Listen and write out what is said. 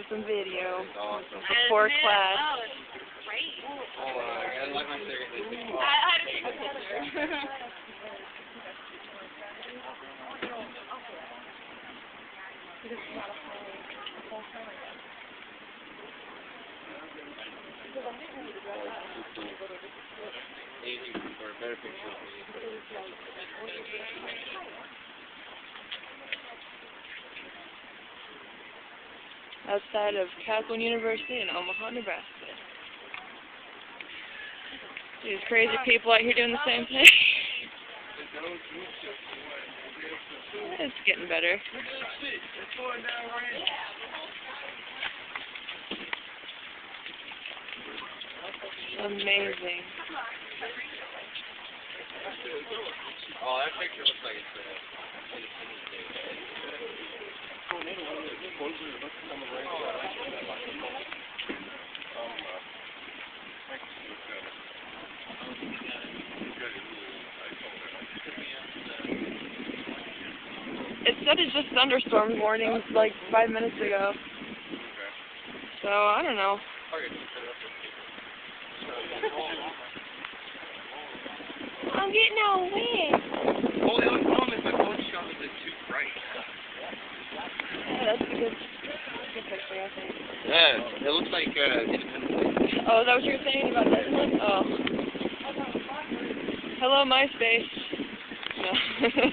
some video. Awesome. Before class. Oh, it's great. I like my cigarette. I had to take a picture. Easy for a better picture of me. Outside of Kaplan University in Omaha, Nebraska. These crazy people out here doing the same thing. It's getting better. Amazing. Oh, that picture looks like it's It said it's just thunderstorm warnings like 5 minutes ago. So, I don't know. I'm getting all wet. Oh, the only problem is my Photoshop is too bright. Yeah, that's a good picture, I think. Yeah, it looks like Independence Day. Oh, is that what you were saying about that one? Oh. Hello, MySpace. No.